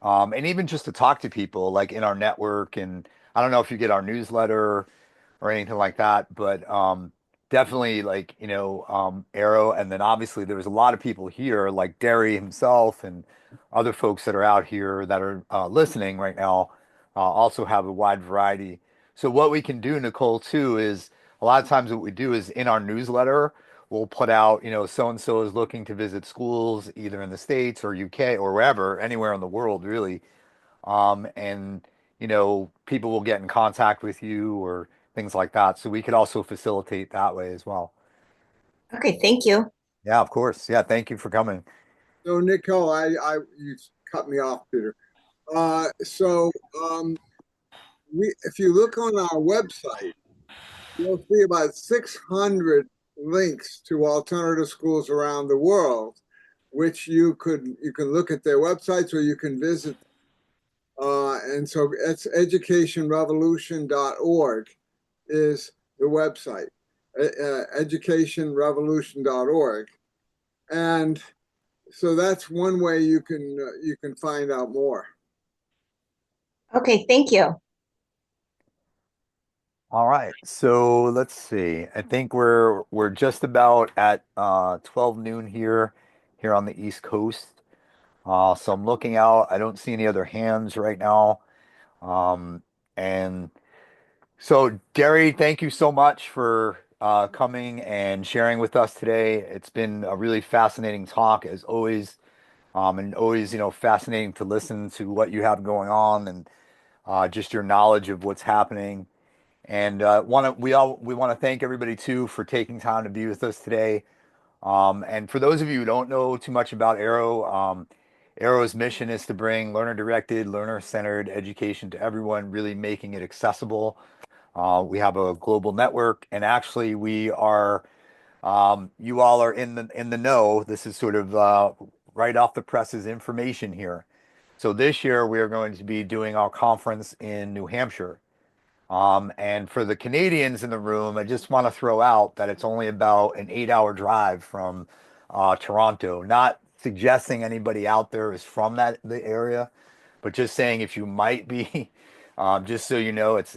And even just to talk to people like in our network. And I don't know if you get our newsletter or anything like that, but definitely like, Arrow. And then obviously there was a lot of people here, like Derry himself and other folks that are out here that are listening right now, also have a wide variety. So what we can do, Nicole, too, is a lot of times what we do is in our newsletter, we'll put out, so and so is looking to visit schools either in the States or UK or wherever, anywhere in the world, really. And people will get in contact with you or things like that. So we could also facilitate that way as well. Okay, thank you. Yeah, of course. Yeah, thank you for coming. So Nicole, you cut me off, Peter. So if you look on our website, you'll see about 600 links to alternative schools around the world, which you can look at their websites or you can visit. And so it's educationrevolution.org is the website, educationrevolution.org. And so that's one way you can find out more. Okay, thank you. All right. So let's see. I think we're just about at 12 noon here on the East Coast. So I'm looking out. I don't see any other hands right now. Um, and So, Derry, thank you so much for coming and sharing with us today. It's been a really fascinating talk, as always, and always, fascinating to listen to what you have going on and just your knowledge of what's happening. And we want to thank everybody too for taking time to be with us today. And for those of you who don't know too much about Arrow, Arrow's mission is to bring learner-directed, learner-centered education to everyone, really making it accessible. We have a global network, and actually, we are. You all are in the know. This is sort of right off the presses information here. So this year, we are going to be doing our conference in New Hampshire. And for the Canadians in the room, I just want to throw out that it's only about an 8-hour drive from Toronto. Not suggesting anybody out there is from the area, but just saying if you might be, just so you know, it's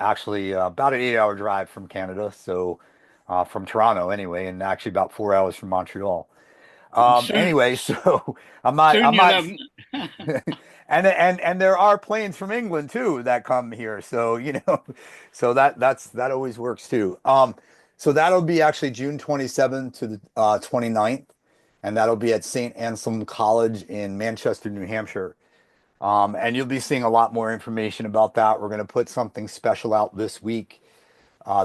actually about an 8-hour drive from Canada. So from Toronto anyway, and actually about 4 hours from Montreal. And soon, Anyway, so soon I'm you'll not. have. And there are planes from England too that come here, so so that always works too. So that'll be actually June 27th to the 29th, and that'll be at St. Anselm College in Manchester, New Hampshire. And you'll be seeing a lot more information about that. We're going to put something special out this week,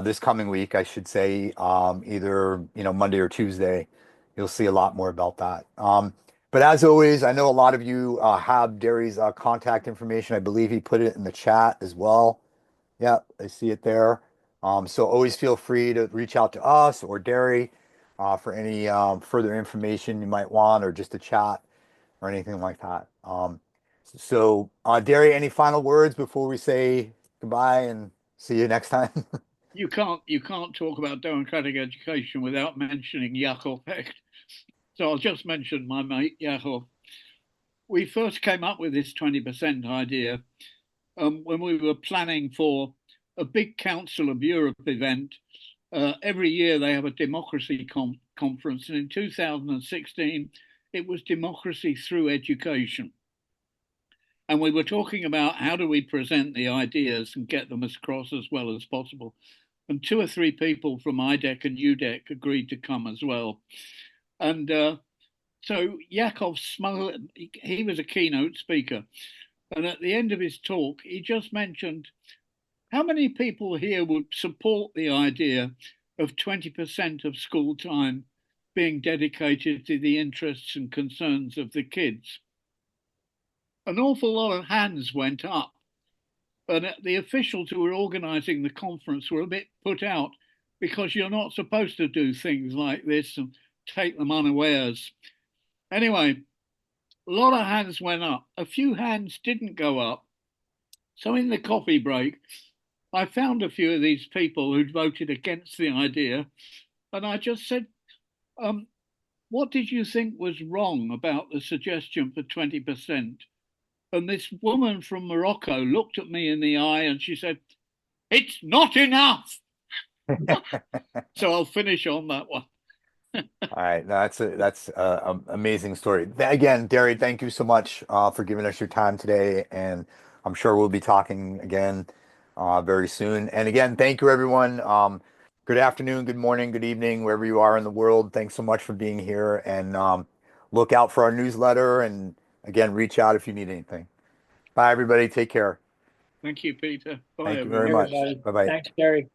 this coming week, I should say, either Monday or Tuesday. You'll see a lot more about that. But as always, I know a lot of you have Derry's contact information. I believe he put it in the chat as well. Yeah, I see it there. So always feel free to reach out to us or Derry for any further information you might want or just a chat or anything like that. Derry, any final words before we say goodbye and see you next time? You can't talk about democratic education without mentioning Yakov Hecht. So I'll just mention my mate Yakov. We first came up with this 20% idea when we were planning for a big Council of Europe event. Every year they have a democracy conference, and in 2016 it was democracy through education. And we were talking about how do we present the ideas and get them across as well as possible. And 2 or 3 people from IDEC and UDEC agreed to come as well. And so Yakov smiled. He was a keynote speaker. And at the end of his talk, he just mentioned, how many people here would support the idea of 20% of school time being dedicated to the interests and concerns of the kids? An awful lot of hands went up. And the officials who were organizing the conference were a bit put out because you're not supposed to do things like this and take them unawares. Anyway, a lot of hands went up. A few hands didn't go up. So in the coffee break, I found a few of these people who'd voted against the idea. And I just said, what did you think was wrong about the suggestion for 20%? And this woman from Morocco looked at me in the eye and she said, it's not enough. So I'll finish on that one. All right, that's a amazing story. Again, Derry, thank you so much for giving us your time today, and I'm sure we'll be talking again very soon. And again, thank you everyone. Good afternoon, good morning, good evening, wherever you are in the world. Thanks so much for being here, and look out for our newsletter. And again, reach out if you need anything. Bye, everybody. Take care. Thank you, Peter. Bye, Thank you very everyone. much. Everybody. Bye bye. Thanks, Gary.